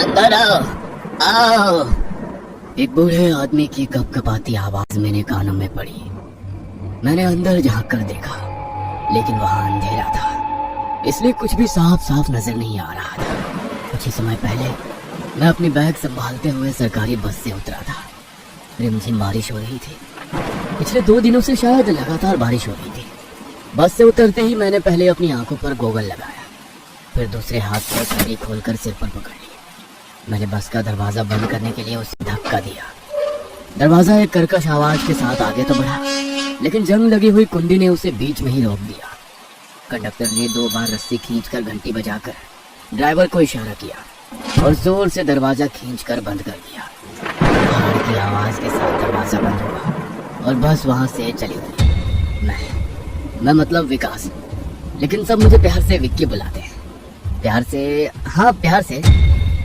अंदर आओ, आओ। एक बूढ़े आदमी की कपकपाती आवाज मेरे कानों में पड़ी। मैंने अंदर झांक कर देखा, लेकिन वहां अंधेरा था, इसलिए कुछ भी साफ साफ नजर नहीं आ रहा था। कुछ ही समय पहले मैं अपनी बैग संभालते हुए सरकारी बस से उतरा था। रिमझिम बारिश हो रही थी। पिछले 2 दिनों से शायद लगातार बारिश हो रही थी। बस से उतरते ही मैंने पहले अपनी आंखों पर गोगल लगाया, फिर दूसरे हाथ से छड़ी खोलकर सिर पर पकड़ ली। मैंने बस का दरवाजा बंद करने के लिए उसे धक्का दिया। दरवाजा एक कर्कश आवाज के साथ आगे तो बढ़ा, लेकिन जंग लगी हुई कुंडी ने उसे बीच में ही रोक दिया। कंडक्टर ने 2 बार रस्सी खींचकर घंटी बजाकर ड्राइवर को इशारा किया और जोर से दरवाजा खींचकर बंद कर दिया। पहाड़ की आवाज के साथ दरवाजा बंद हुआ और बस वहां से चली गई। मैं मतलब विकास, लेकिन सब मुझे प्यार से विक्की बुलाते हैं। प्यार से, हाँ प्यार से।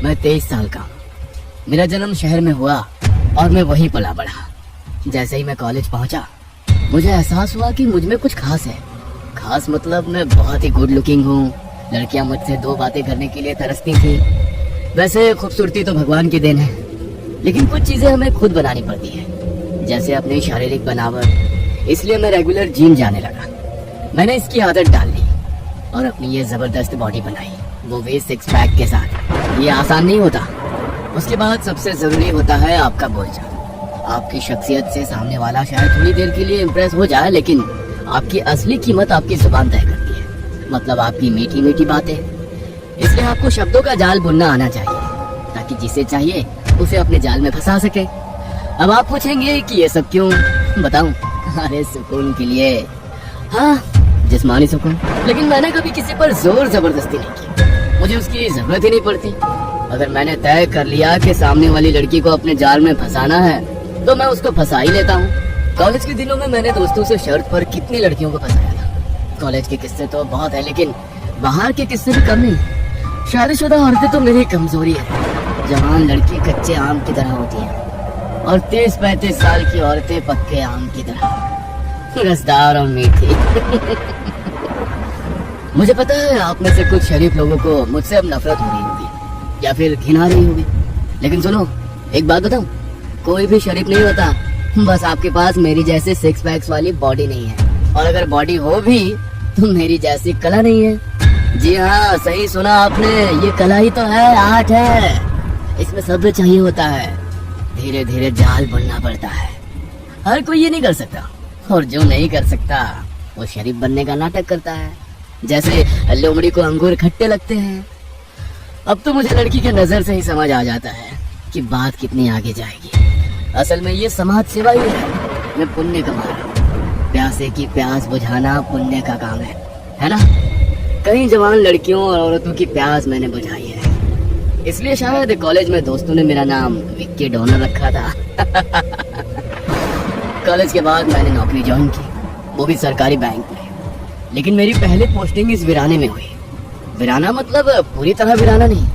मैं 23 साल का हूँ। मेरा जन्म शहर में हुआ और मैं वहीं पला बढ़ा। जैसे ही मैं कॉलेज पहुंचा, मुझे एहसास हुआ कि मुझ में कुछ खास है। खास मतलब मैं बहुत ही गुड लुकिंग हूँ। लड़कियां मुझसे 2 बातें करने के लिए तरसती थी। वैसे खूबसूरती तो भगवान की देन है, लेकिन कुछ चीजें हमें खुद बनानी पड़ती है, जैसे अपनी शारीरिक बनावट। इसलिए मैं रेगुलर जिम जाने लगा। मैंने इसकी आदत डाल ली और अपनी ये जबरदस्त बॉडी बनाई, वो भी 6 पैक के साथ। ये आसान नहीं होता। उसके बाद सबसे जरूरी होता है आपका बोलचाल। आपकी शख्सियत से सामने वाला शायद थोड़ी देर के लिए इम्प्रेस हो जाए, लेकिन आपकी असली कीमत आपकी जुबान तय करती है, मतलब आपकी मीठी मीठी बातें। इसलिए आपको शब्दों का जाल बुनना आना चाहिए, ताकि जिसे चाहिए उसे अपने जाल में फंसा सके। अब आप पूछेंगे कि ये सब क्यों? बताऊं? अरे सुकून के लिए। हाँ, जिस्मानी सुकून। लेकिन मैंने कभी किसी पर जोर जबरदस्ती नहीं की। मुझे उसकी जरूरत ही नहीं पड़ती। अगर मैंने तय कर लिया कि सामने वाली लड़की को अपने जाल में फंसाना है, तो मैं उसको फंसा ही लेता हूँ। कॉलेज के दिनों में मैंने दोस्तों से शर्त पर कितनी लड़कियों को फंसाया था। कॉलेज के किस्से तो बहुत है, लेकिन बाहर के किस्से भी कम नहीं। शादीशुदा औरतें तो मेरी कमजोरी है। जवान लड़की कच्चे आम की तरह होती है और 30-35 साल की औरतें पक्के आम की तरह, रसदार और मीठी। मुझे पता है आप में से कुछ शरीफ लोगों को मुझसे अब नफरत हो रही होगी या फिर घिना रही होगी, लेकिन सुनो, एक बात बताऊं, कोई भी शरीफ नहीं होता। बस आपके पास मेरी जैसे 6 पैक्स वाली बॉडी नहीं है, और अगर बॉडी हो भी तो मेरी जैसी कला नहीं है। जी हाँ, सही सुना आपने, ये कला ही तो है, आर्ट है। इसमें सब्र चाहिए होता है, धीरे धीरे जाल बुनना पड़ता है। हर कोई ये नहीं कर सकता, और जो नहीं कर सकता वो शरीफ बनने का नाटक करता है। जैसे लोमड़ी को अंगूर खट्टे लगते हैं। अब तो मुझे लड़की के नजर से ही समझ आ जाता है कि बात कितनी आगे जाएगी। असल में ये समाज सेवा ही है। मैं पुण्य कमा रहा हूँ। प्यासे की प्यास बुझाना पुण्य का काम है ना? कई जवान लड़कियों और औरतों की प्यास मैंने बुझाई है, इसलिए शायद कॉलेज में दोस्तों ने मेरा नाम विक्की डोनर रखा था। कॉलेज के बाद मैंने नौकरी ज्वाइन की, वो भी सरकारी बैंक में। लेकिन मेरी पहली पोस्टिंग इस वीराने में हुई। वीराना मतलब पूरी तरह वीराना नहीं,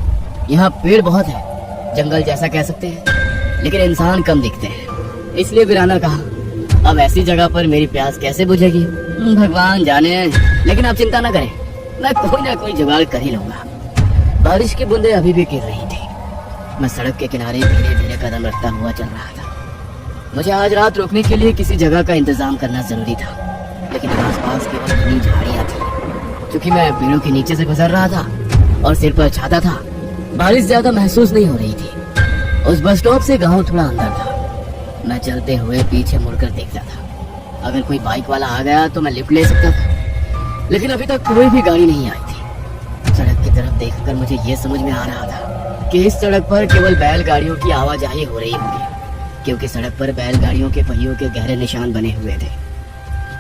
यहाँ पेड़ बहुत है, जंगल जैसा कह सकते हैं, लेकिन इंसान कम दिखते हैं, इसलिए वीराना कहा। अब ऐसी जगह पर मेरी प्यास कैसे बुझेगी, भगवान जाने। लेकिन आप चिंता ना करें, मैं कोई ना कोई जुगाड़ कर ही लूंगा। बारिश की बूंदें अभी भी गिर रही थी। मैं सड़क के किनारे धीरे धीरे कदम रखता हुआ चल रहा था। मुझे आज रात रुकने के लिए किसी जगह का इंतजाम करना जरूरी था, लेकिन आसपास केवल घनी झाड़ियां थी। क्योंकि मैं पेड़ों के नीचे से गुजर रहा था और सिर पर छाता था, बारिश ज्यादा महसूस नहीं हो रही थी। उस बस स्टॉप से गांव थोड़ा अंदर था। मैं चलते हुए पीछे मुड़कर देखता था। अगर कोई बाइक वाला आ गया तो मैं लिफ्ट ले सकता था, लेकिन अभी तक कोई भी गाड़ी नहीं आई थी। सड़क की तरफ देखकर मुझे ये समझ में आ रहा था कि इस सड़क पर केवल बैलगाड़ियों की आवाजाही हो रही होगी, क्योंकि सड़क पर बैलगाड़ियों के पहियों के गहरे निशान बने हुए थे।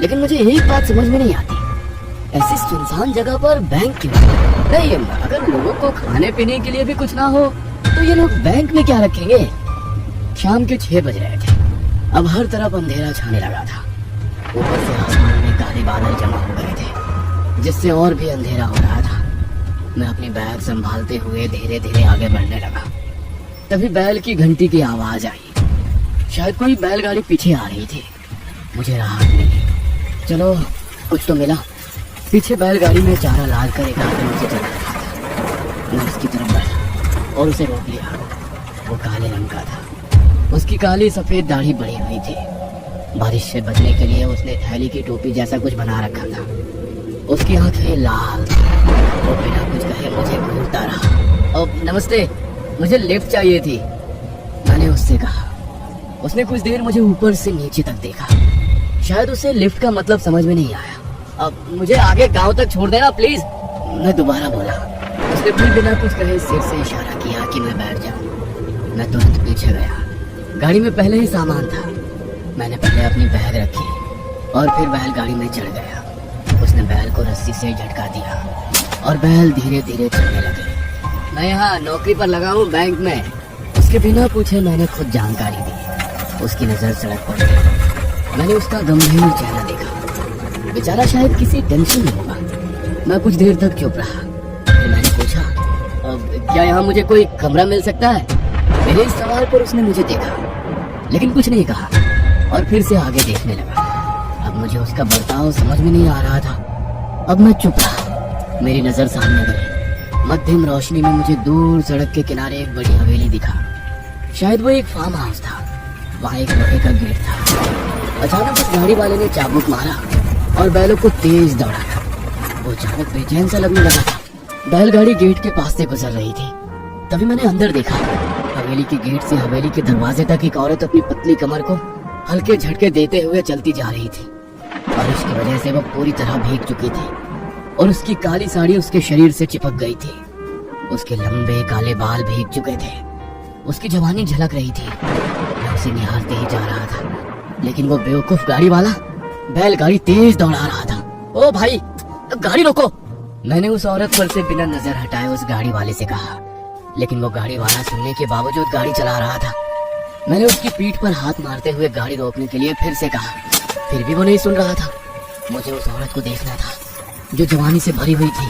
लेकिन मुझे एक बात समझ में नहीं आती, ऐसी सुनसान जगह पर बैंक क्यों? नहीं, अगर लोगों को खाने पीने के लिए भी कुछ ना हो तो ये लोग बैंक में क्या रखेंगे? शाम के 6 बज रहे थे। अब हर तरफ अंधेरा छाने लगा था। ऊपर से आसमान में काले बादल जमा हो गए थे, जिससे और भी अंधेरा हो रहा था। मैं अपनी बैग संभालते हुए धीरे धीरे आगे बढ़ने लगा। तभी बैल की घंटी की आवाज आई। शायद कोई बैलगाड़ी पीछे आ रही थी। मुझे राहत मिली, चलो कुछ तो मिला। पीछे बैलगाड़ी में चारा लाद कर एक आदमी मुझे चला रहा था। मैं उसकी तरफ बढ़ा। और उसे रोक लिया। वो काले रंग का था, उसकी काली सफेद दाढ़ी बड़ी हुई थी। बारिश से बचने के लिए उसने थैली की टोपी जैसा कुछ बना रखा था। उसकी आंखें लाल, वो बिना कुछ कहे मुझे घूरता रहा। अब नमस्ते, मुझे लिफ्ट चाहिए थी, मैंने उससे कहा। उसने कुछ देर मुझे ऊपर से नीचे तक देखा। शायद उसे लिफ्ट का मतलब समझ में नहीं आया। अब मुझे आगे गांव तक छोड़ देना प्लीज, मैं दोबारा बोला। उसने भी बिना कुछ कहे सिर से इशारा किया कि मैं बैठ जाऊं। मैं तुरंत पीछे गया। गाड़ी में पहले ही सामान था। मैंने पहले अपनी बैग रखी और फिर बैलगाड़ी में चढ़ गया। उसने बैल को रस्सी से झटका दिया और बैल धीरे धीरे चलने लगे। मैं यहाँ नौकरी पर लगा हूँ बैंक में। उसके बिना पूछे मैंने खुद जानकारी दी। उसकी नजर सड़क पर गई। मैंने उसका गंभीर चेहरा देखा। बेचारा शायद किसी टेंशन में होगा। मैं कुछ देर तक चुप रहा। फिर मैंने पूछा, अब क्या यहाँ मुझे कोई कमरा मिल सकता है? मेरे इस सवाल पर उसने मुझे देखा लेकिन कुछ नहीं कहा और फिर से आगे देखने लगा। अब मुझे उसका बर्ताव समझ में नहीं आ रहा था। अब मैं चुप रहा। मेरी नजर सामने गई। मध्यम रोशनी में मुझे दूर सड़क के किनारे एक बड़ी हवेली दिखा। शायद वो एक फार्म हाउस था। वहाँ एक लोहे का गेट था। अचानक उस गाड़ी वाले ने चाबुक मारा और बैलों को तेज दौड़ाया। वो अचानक बेचैन सा लगने लगा था। बैलगाड़ी गेट के पास से गुजर रही थी। तभी मैंने अंदर देखा। हवेली के गेट से हवेली के दरवाजे तक एक औरत अपनी पतली कमर को हल्के झटके देते हुए चलती जा रही थी। बारिश की वजह से वो पूरी तरह भीग चुकी थी और उसकी काली साड़ी उसके शरीर से चिपक गई थी। उसके लंबे काले बाल भीग चुके थे। उसकी जवानी झलक रही थी। मैं उसे निहारते ही जा रहा था लेकिन वो बेवकूफ गाड़ी वाला बैलगाड़ी तेज दौड़ा रहा था। ओ भाई, गाड़ी रोको, मैंने उस औरत पर से बिना नजर हटाए उस गाड़ी वाले से कहा। लेकिन वो गाड़ी वाला सुनने के बावजूद गाड़ी चला रहा था। मैंने उसकी पीठ पर हाथ मारते हुए गाड़ी रोकने के लिए फिर से कहा। फिर भी वो नहीं सुन रहा था। मुझे उस औरत को देखना था जो जवानी से भरी हुई थी।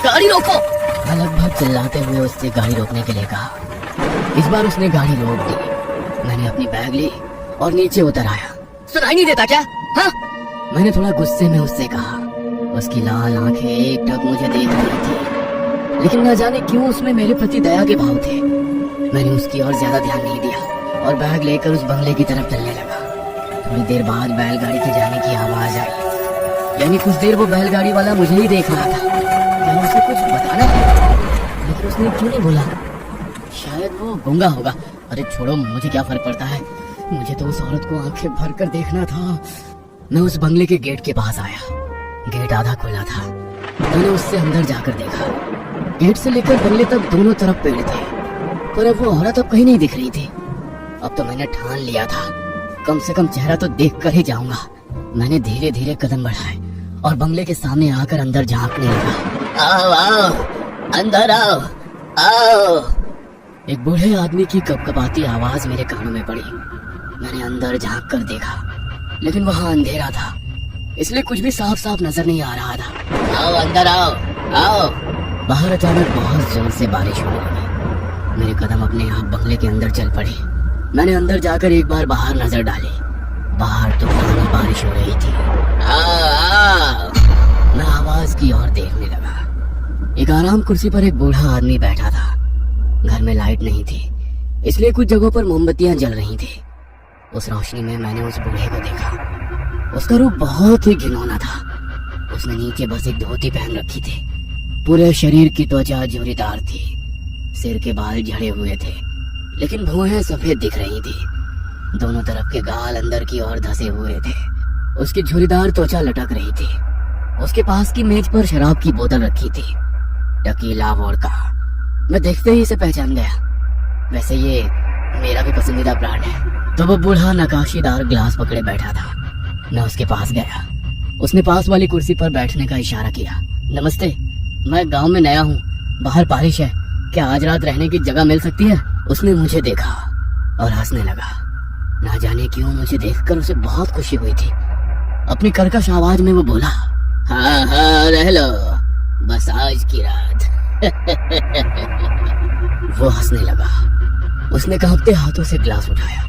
गाड़ी रोको, मैं लगभग चिल्लाते हुए उससे गाड़ी रोकने के लिए कहा। इस बार उसने गाड़ी रोक दी। मैंने अपनी बैग ली और नीचे उतर आया। सुनाई नहीं देता क्या? हाँ, मैंने थोड़ा गुस्से में उससे कहा। उसकी लाल आंखें एकटक मुझे देख रही थी लेकिन न जाने क्यों उसमें मेरे प्रति दया के भाव थे। मैंने उसकी ओर ज्यादा ध्यान नहीं दिया और बैग लेकर उस बंगले की तरफ चलने लगा। थोड़ी देर बाद बैलगाड़ी के जाने की आवाज आई। यानी कुछ देर वो बैलगाड़ी वाला मुझे ही देख रहा था। क्या उसे कुछ बताना था? लेकिन उसने क्यों नहीं बोला? शायद वो गूंगा होगा। अरे छोड़ो, मुझे क्या फर्क पड़ता है। मुझे तो उस औरत को आंखें भर कर देखना था। मैं उस बंगले के गेट के पास आया। गेट आधा खुला था। मैंने उससे अंदर जाकर देखा। गेट से लेकर बंगले तक दोनों तरफ पेड़ थे पर अब वो औरत अब कहीं नहीं दिख रही थी। अब तो मैंने ठान लिया था कम से कम चेहरा तो देख कर ही जाऊंगा। मैंने धीरे धीरे कदम बढ़ाए और बंगले के सामने आकर अंदर झांकने लगा। आओ आओ, अंदर आओ आओ। एक बूढ़े आदमी की कपकपाती आवाज मेरे कानों में पड़ी। मैंने अंदर झांक कर देखा लेकिन वहाँ अंधेरा था इसलिए कुछ भी साफ साफ नजर नहीं आ रहा था। आओ अंदर आओ आओ। बाहर अचानक बहुत जोर से बारिश होने लगी। मेरे कदम अपने आप बंगले के अंदर चल पड़े। मैंने अंदर जाकर एक बार बाहर नजर डाली। बाहर तूफानी बारिश हो रही थी। आओ आओ। मैं आवाज की ओर देखने लगा। एक आराम कुर्सी पर एक बूढ़ा आदमी बैठा था। घर में लाइट नहीं थी इसलिए कुछ जगहों पर मोमबत्तियां जल रही थी। उस रोशनी में मैंने उस बूढ़े को देखा। उसका रूप बहुत ही घिनौना था। उसने नीचे बस एक धोती पहन रखी थी। पूरे शरीर की त्वचा झुर्रीदार थी। सिर के बाल झड़े हुए थे लेकिन भौहें सफेद दिख रही थी। दोनों तरफ के गाल अंदर की ओर धंसे हुए थे। उसकी झुर्रीदार त्वचा लटक रही थी। उसके पास की मेज पर शराब की बोतल रखी थी, टकीला वोडका। मैं देखते ही इसे पहचान गया। वैसे ये मेरा भी पसंदीदा ब्रांड है। तो वो बूढ़ा नकाशीदार ग्लास पकड़े बैठा था। मैं उसके पास गया। उसने पास वाली कुर्सी पर बैठने का इशारा किया। नमस्ते, मैं गांव में नया हूँ। बाहर बारिश है, क्या आज रात रहने की जगह मिल सकती है? उसने मुझे देखा और हंसने लगा। ना जाने क्यों मुझे देखकर उसे बहुत खुशी हुई थी। अपनी कर्कश आवाज में वो बोला, हाँ हाँ रह लो, बस आज की रात। वो हंसने लगा। उसने कांपते हाथों से ग्लास उठाया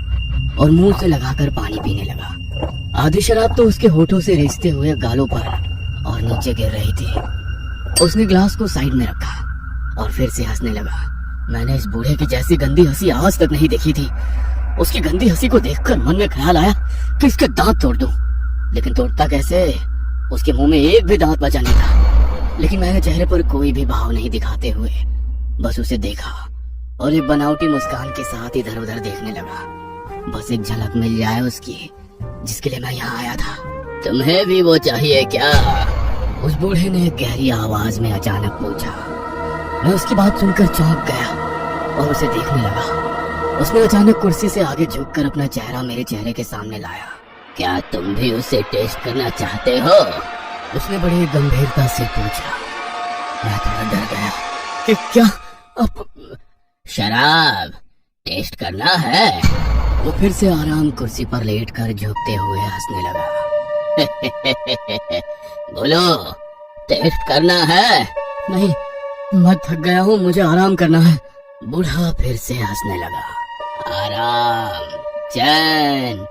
और मुंह से लगाकर पानी पीने लगा। आधी शराब तो उसके होठों से रिसते हुए गालों पर और नीचे गिर रही थी। उसने ग्लास को साइड में रखा और फिर से हंसने लगा। मैंने इस बूढ़े की जैसी गंदी हंसी आज तक नहीं देखी थी। उसकी गंदी हंसी को देखकर मन में ख्याल आया कि इसके दांत तोड़ दूं, लेकिन तोड़ता कैसे? उसके मुंह में एक भी दांत बचा नहीं था। लेकिन मैंने चेहरे पर कोई भी भाव नहीं दिखाते हुए बस उसे देखा और एक बनावटी मुस्कान के साथ इधर उधर देखने लगा। बस एक झलक मिल जाए उसकी, जिसके लिए मैं यहाँ आया था। तुम्हें भी वो चाहिए क्या? उस बूढ़े ने गहरी आवाज में अचानक पूछा। मैं उसकी बात सुनकर चौंक गया और उसे देखने लगा। उसने अचानक कुर्सी से आगे झुककर अपना चेहरा मेरे चेहरे के सामने लाया। क्या तुम भी उसे टेस्ट करना चाहते हो? उसने बड़ी गंभीरता से पूछा। मैं थोड़ा डर गया कि क्या अब शराब टेस्ट करना है? वो फिर से आराम कुर्सी पर लेटकर झुकते हुए हंसने लगा। बोलो, टेस्ट करना है? नहीं, मैं थक गया हूँ, मुझे आराम करना है। बूढ़ा फिर से हंसने लगा। आराम, चैन,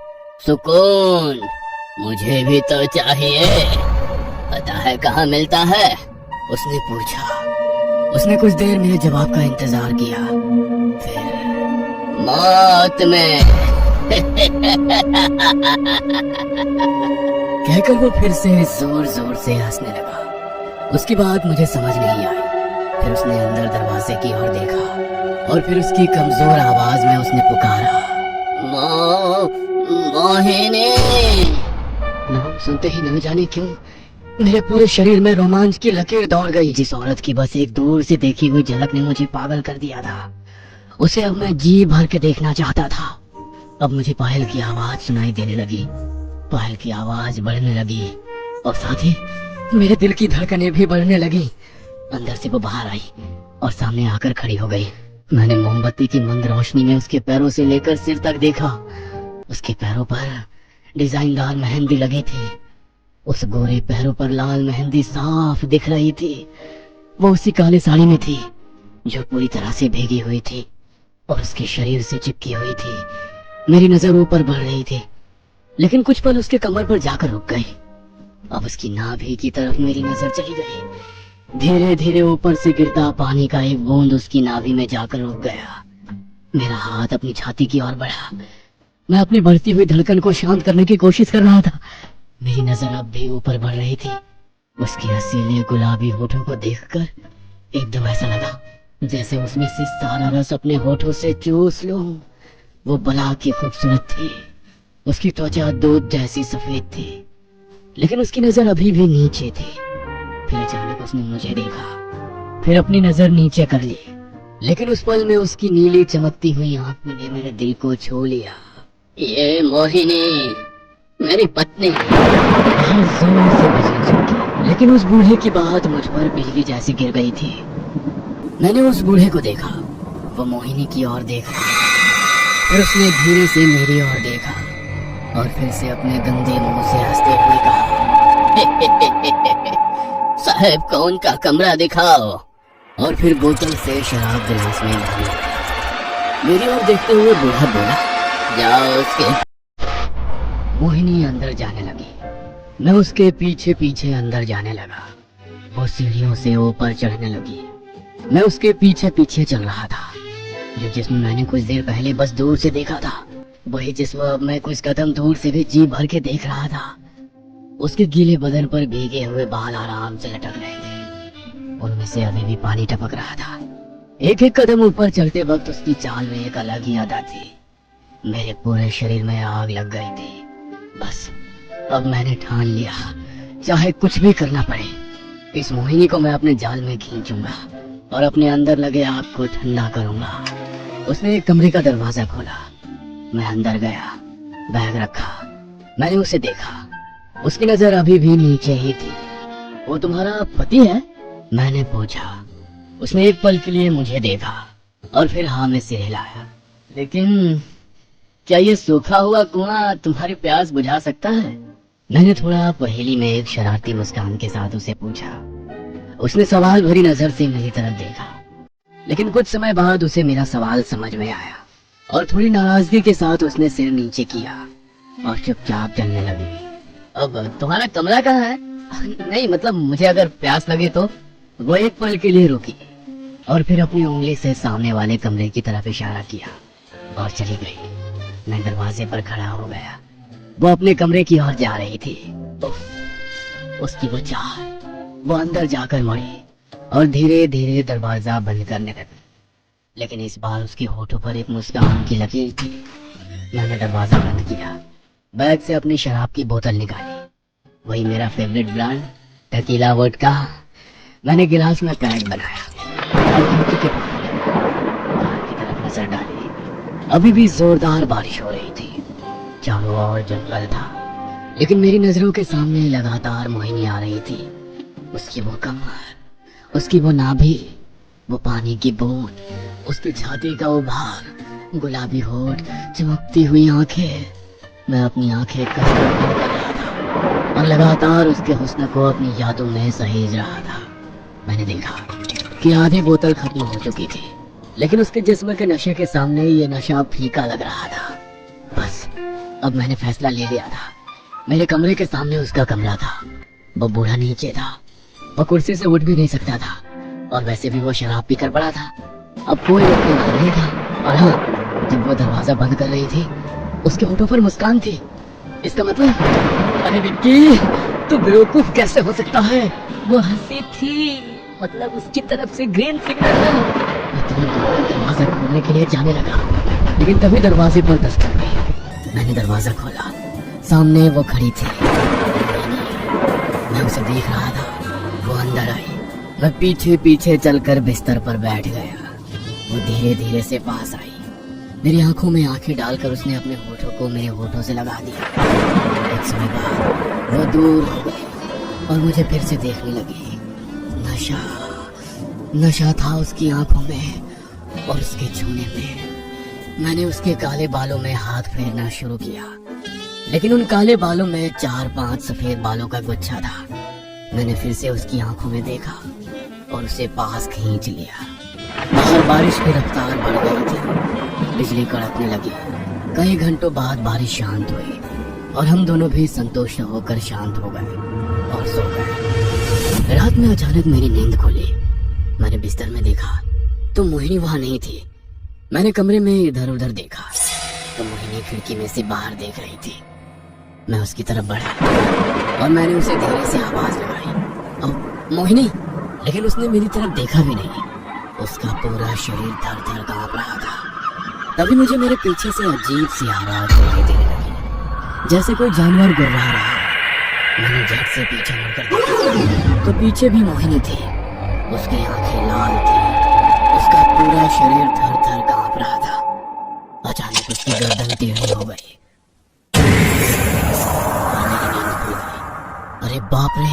सुकून मुझे भी तो चाहिए। पता है कहाँ मिलता है? उसने पूछा। उसने कुछ देर मेरे जवाब का इंतजार किया, फिर मौत में कहकर वो फिर से जोर जोर से हंसने लगा। उसकी बात मुझे समझ नहीं आई। फिर उसने अंदर दरवाजे की ओर देखा और फिर उसकी कमजोर आवाज में उसने पुकारा, मोहिनी। नाम सुनते ही न जाने क्यों मेरे पूरे शरीर में रोमांच की लकीर दौड़ गई। जिस औरत की बस एक दूर से देखी हुई झलक ने मुझे पागल कर दिया था, उसे अब मैं जी भर के देखना चाहता था। अब मुझे पायल की आवाज सुनाई देने लगी। पायल की आवाज बढ़ने लगी और साथ ही मेरे दिल की धड़कनें भी बढ़ने लगी। अंदर से वो बाहर आई और सामने आकर खड़ी हो गई। मैंने मोमबत्ती की मंद रोशनी में उसके पैरों से लेकर सिर तक देखा। उसके पैरों पर डिजाइनदार मेहंदी लगी थी। उस गोरे पैरों पर लाल मेहंदी साफ दिख रही थी। वो उसी काले साड़ी में थी जो पूरी तरह से भीगी हुई थी और उसके शरीर से चिपकी हुई थी। मेरी नजर ऊपर बढ़ रही थी, लेकिन कुछ पल उसके कमर पर जाकर रुक गई। अब उसकी नाभि की तरफ मेरी नजर चली गई। धीरे धीरे ऊपर से गिरता पानी का एक बूंद उसकी नाभि में जाकर रुक गया। मेरा हाथ अपनी छाती की ओर बढ़ा। मैं अपनी बढ़ती हुई धड़कन को शांत करने की कोशिश कर रहा था। मेरी नजर अब भी ऊपर बढ़ रही थी। उसके हसीले गुलाबी होठों को देखकर एकदम ऐसा लगा जैसे उसमें से सारा रस अपने होठों से चूस लूं। वो बला की खूबसूरत थी। उसकी त्वचा दूध जैसी सफेद थी, लेकिन उसकी नजर अभी भी नीचे थी। फिर अचानक उसने मुझे देखा, फिर अपनी नजर नीचे कर ली, लेकिन उस पल में उसकी नीली चमकती हुई आंखों ने मेरे दिल को छू लिया। ये मोहिनी, मेरी पत्नी। बहुत जोर से बजने चमकी, लेकिन उस बूढ़े की बात मुझ पर बिजली जैसी गिर गई थी। मैंने उस बूढ़े को देखा, वो मोहिनी की ओर देख रहा था। फिर उसने धीरे से मेरी ओर देखा और फिर से अपने गंदे मुंह से हंसते हुए कहा, साहब को उनका कमरा दिखाओ। और फिर बोतल से शराब गिलास में भरी। मेरी ओर देखते हुए बूढ़ा बोला, जाओ उसके। मोहिनी अंदर जाने लगी। मैं उसके पीछे पीछे अंदर जाने लगा। वो सीढ़ियों से ऊपर चढ़ने लगी। मैं उसके पीछे पीछे चल रहा था। जो जिस्म मैंने कुछ देर पहले बस दूर से देखा था, वही जिस्म अब मैं कुछ कदम दूर से भी जी भर के देख रहा था। उसके गीले बदन पर भीगे हुए बाल आराम से लटक रहे थे। उनमें से अभी भी पानी टपक रहा था। एक एक कदम ऊपर चलते वक्त उसकी चाल में एक अलग ही अदा थी। मेरे पूरे शरीर में आग लग गई थी। बस अब मैंने ठान लिया, चाहे कुछ भी करना पड़े, इस मोहिनी को मैं अपने जाल में खींचूंगा और अपने अंदर लगे आग को ठंडा करूंगा। उसने एक कमरे का दरवाजा खोला। मैं अंदर गया, बैग रखा। मैंने उसे देखा। उसकी नजर अभी भी नीचे ही थी। वो तुम्हारा पति है? मैंने पूछा। उसने एक पल के लिए मुझे देखा और फिर हाँ में सिर हिलाया। लेकिन क्या ये सूखा हुआ कुआं तुम्हारी प्यास बुझा सकता है? मैंने थोड़ा पहेली में एक शरारती मुस्कान के साथ उसे पूछा। उसने सवाल भरी नजर से मेरी तरफ देखा, लेकिन कुछ समय बाद उसे मेरा सवाल समझ में आया और थोड़ी नाराजगी के साथ उसने सिर नीचे किया और चुपचाप चलने लगी। अब तुम्हारा कमरा कहाँ है? नहीं मतलब मुझे अगर प्यास लगे तो। वो एक पल के लिए रुकी, और फिर अपनी उंगली से सामने वाले कमरे की तरफ इशारा किया और चली गई। मैं दरवाजे पर खड़ा हो गया। वो अपने कमरे की ओर जा रही थी। उसकी वो चाल, वो अंदर जाकर मुड़ी और धीरे धीरे दरवाजा बंद करने लगी। लेकिन इस बार उसके होठों पर एक मुस्कान की लकीर थी। मैंने दरवाजा बंद किया, बैग से अपनी शराब की बोतल निकाली, वही मेरा फेवरेट ब्रांड टकीला वोडका। मैंने गिलास में पैक बनाया और खिड़की के बाहर की तरफ नजर डाली। अभी भी जोरदार बारिश हो रही थी, चारों ओर जंगल था, लेकिन मेरी नजरों के सामने लगातार मोहिनी आ रही थी। उसकी वो कमर, उसकी वो नाभि, वो पानी की बूंद, उसकी छाती का उभार, गुलाबी होठ, चमकती हुई आंखें। मैं अपनी आंखें कसकर बंद कर रहा था और लगातार उसके हुस्न को अपनी यादों में सहेज रहा था। मैंने देखा कि आधी बोतल खत्म हो चुकी थी, लेकिन उसके जिस्म के नशे के सामने ये नशा फीका लग रहा था। बस अब मैंने फैसला ले लिया था। मेरे कमरे के सामने उसका कमरा था। वो बूढ़ा नीचे था, वो कुर्सी से उठ भी नहीं सकता था और वैसे भी वो शराब पीकर पड़ा था। अब कोई अपने घर नहीं था। और हाँ, जब वो दरवाजा बंद कर रही थी, उसके होठों पर मुस्कान थी। इसका मतलब, अरे विक्की, तू बेवकूफ कैसे हो सकता है? वो हंसी थी, मतलब उसकी तरफ से ग्रीन सिग्नल था। मैं तुरंत दरवाजा खोलने के लिए जाने लगा, लेकिन तभी दरवाजे पर दस्तक हुई। मैंने दरवाजा खोला, सामने वो खड़ी थी। मैं उसे देख रहा था। वो अंदर आई। मैं पीछे पीछे चलकर बिस्तर पर बैठ गया। वो धीरे धीरे से पास आई। मेरी आंखों में आंखें डालकर उसने अपने होठों को मेरे होठों से लगा दिया। एक समय बाद वो दूर हो गई और मुझे फिर से देखने लगी। नशा था उसकी आंखों में और उसके छूने में। मैंने उसके काले बालों में हाथ फेरना शुरू किया, लेकिन उन काले बालों में 4-5 सफेद बालों का गुच्छा था। मैंने फिर से उसकी आंखों में देखा और उसे पास खींच लिया। बाहर बारिश की रफ्तार बढ़ गई थी, बिजली कड़कने लगी। कई घंटों बाद बारिश शांत हुई और हम दोनों भी संतुष्ट होकर शांत हो गए और सो गए। रात में अचानक मेरी नींद खुली। मैंने बिस्तर में देखा तो मोहिनी वहां नहीं थी। मैंने कमरे में इधर उधर देखा तो मोहिनी खिड़की में से बाहर देख रही थी। मैं उसकी तरफ बढ़ा और मैंने उसे धीरे से आवाज लगाई, "ओ मोहिनी!" लेकिन उसने मेरी तरफ देखा भी नहीं। उसका पूरा शरीर थर थर कांप रहा था। तभी मुझे मेरे पीछे से अजीब सी आवाज सुनाई देने लगी, जैसे कोई जानवर गुर्रा रहा। मैंने झट से पीछे मुड़कर देखा तो पीछे भी मोहिनी थी। उसकी आंखें लाल थी, उसका पूरा शरीर थर थर कांप रहा था। अचानक उसकी गर्दन टेढ़ी हो गई। अरे बाप रे,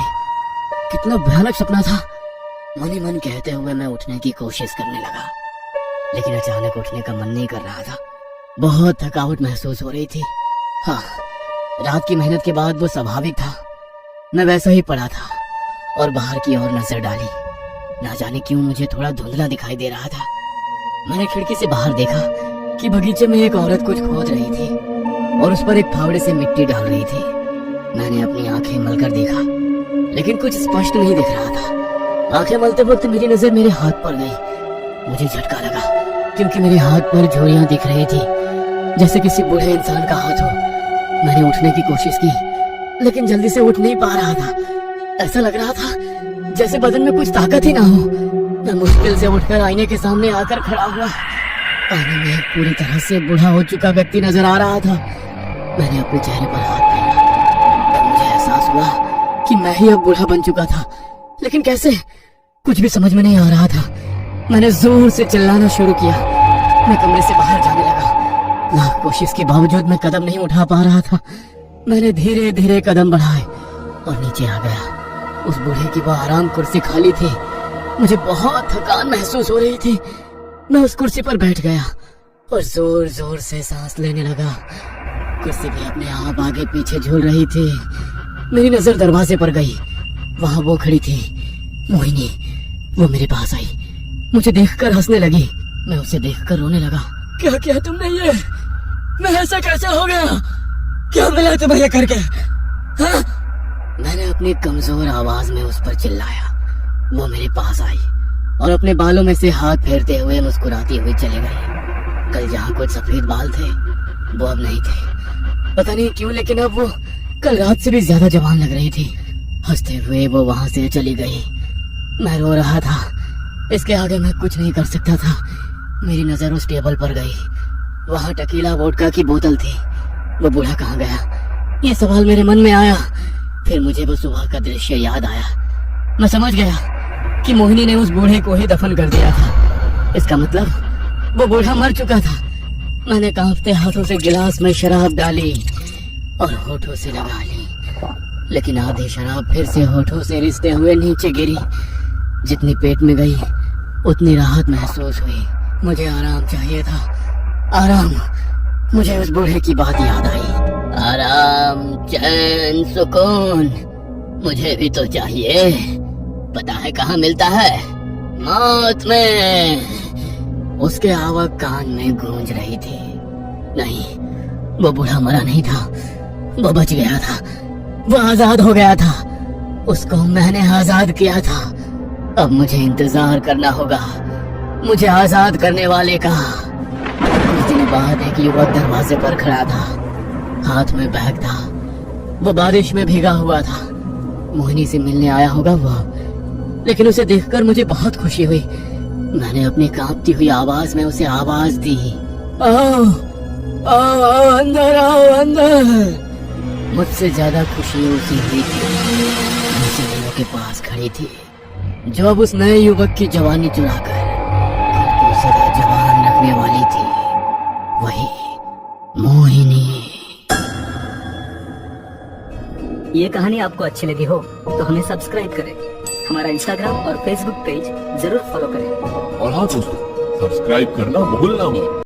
कितना भयानक सपना था। मन ही मन कहते हुए मैं उठने की कोशिश करने लगा, लेकिन अचानक उठने का मन नहीं कर रहा था। बहुत थकावट महसूस हो रही थी। हाँ, रात की मेहनत के बाद वो स्वाभाविक था। मैं वैसा ही पड़ा था और बाहर की ओर नजर डाली। ना जाने क्यों मुझे थोड़ा धुंधला दिखाई दे रहा था। मैंने खिड़की से बाहर देखा कि बगीचे में एक औरत कुछ खोद रही थी और उस पर एक फावड़े से मिट्टी डाल रही थी। मैंने अपनी आंखें मलकर देखा, लेकिन कुछ स्पष्ट नहीं दिख रहा था। आंखें मलते वक्त मेरी नजर मेरे हाथ पर गई। मुझे झटका लगा, क्योंकि मेरे हाथ पर झुर्रियां दिख रही थी, जैसे किसी बूढ़े इंसान का हाथ हो। मैंने उठने की कोशिश की, लेकिन जल्दी से उठ नहीं पा रहा था। ऐसा लग रहा था जैसे बदन में कुछ ताकत ही ना हो। मैं मुश्किल से उठकर आईने के सामने आकर खड़ा हुआ। आईने में एक पूरी तरह से बूढ़ा हो चुका व्यक्ति नजर आ रहा था। मैंने अपने चेहरे पर हाथ फेरा और मुझे एहसास हुआ कि मैं ही अब बूढ़ा बन चुका था। लेकिन कैसे, कुछ भी समझ में नहीं आ रहा था। मैंने जोर से चिल्लाना शुरू किया। मैं कमरे से बाहर जाने लगा। लाख कोशिश के बावजूद मैं कदम नहीं उठा पा रहा था। मैंने धीरे धीरे कदम बढ़ाए और नीचे आ गया। उस बूढ़े की वो आराम कुर्सी खाली थी। मुझे बहुत थकान महसूस हो रही थी। मैं उस कुर्सी पर बैठ गया और जोर जोर से सांस लेने लगा। कुर्सी भी अपने आप आगे पीछे झूल रही थी। मेरी नजर दरवाजे पर गई। वहां वो खड़ी थी, मोहिनी। वो मेरे पास आई, मुझे देखकर हंसने लगी। मैं उसे देखकर रोने लगा। क्या किया तुमने ये? मैं ऐसा कैसे हो गया? क्या मिला तुम्हें ये करके? हाँ? मैंने अपनी कमजोर आवाज में उस पर चिल्लाया। वो मेरे पास आई और अपने बालों में से हाथ फेरते हुए मुस्कुराती हुई चली गई। कल जहाँ कुछ सफेद बाल थे वो अब नहीं थे। पता नहीं क्यों, लेकिन अब वो कल रात से भी ज्यादा जवान लग रही थी। हंसते हुए वो वहां से चली गई। मैं रो रहा था। इसके आगे मैं कुछ नहीं कर सकता था। मेरी नजर उस टेबल पर गई। वहां टकीला वोडका की बोतल थी। वो बूढ़ा कहाँ गया, ये सवाल मेरे मन में आया। फिर मुझे वो सुबह का दृश्य याद आया। मैं समझ गया कि मोहिनी ने उस बूढ़े को ही दफन कर दिया था। इसका मतलब वो बूढ़ा मर चुका था। मैंने कांपते हाथों से गिलास में शराब डाली और होठों से लगा ली, लेकिन आधी शराब फिर से होठों से रिसते हुए नीचे गिरी। जितनी पेट में गई उतनी राहत महसूस हुई। मुझे आराम चाहिए था, आराम। मुझे उस बूढ़े की बात याद आई। आराम, चैन, सुकून मुझे भी तो चाहिए। पता है कहाँ मिलता है? मौत में। उसके आवाज कान में गूंज रही थी। नहीं, वो बूढ़ा मरा नहीं था, वो बच गया था, वो आजाद हो गया था। उसको मैंने आजाद किया था। अब मुझे इंतजार करना होगा मुझे आजाद करने वाले का। कुछ दिन बाद एक युवक दरवाजे पर खड़ा था, हाथ में बैग था। वो बारिश में भीगा हुआ था। मोहिनी से मिलने आया होगा वो, लेकिन उसे देखकर मुझे बहुत खुशी हुई। मैंने अपनी कांपती हुई आवाज में उसे आवाज दी, आओ आओ आओ, अंदर आओ, अंदर। मुझसे ज्यादा खुशी उसी हुई थी जो के पास खड़ी थी, जो अब उस नए युवक की जवानी चुराकर खुद को सदा जवान रखने वाली थी। वही मोहिनी। ये कहानी आपको अच्छी लगी हो तो हमें सब्सक्राइब करें, हमारा इंस्टाग्राम और फेसबुक पेज जरूर फॉलो करें। और हाँ दोस्तों, सब्सक्राइब करना भूलना मत।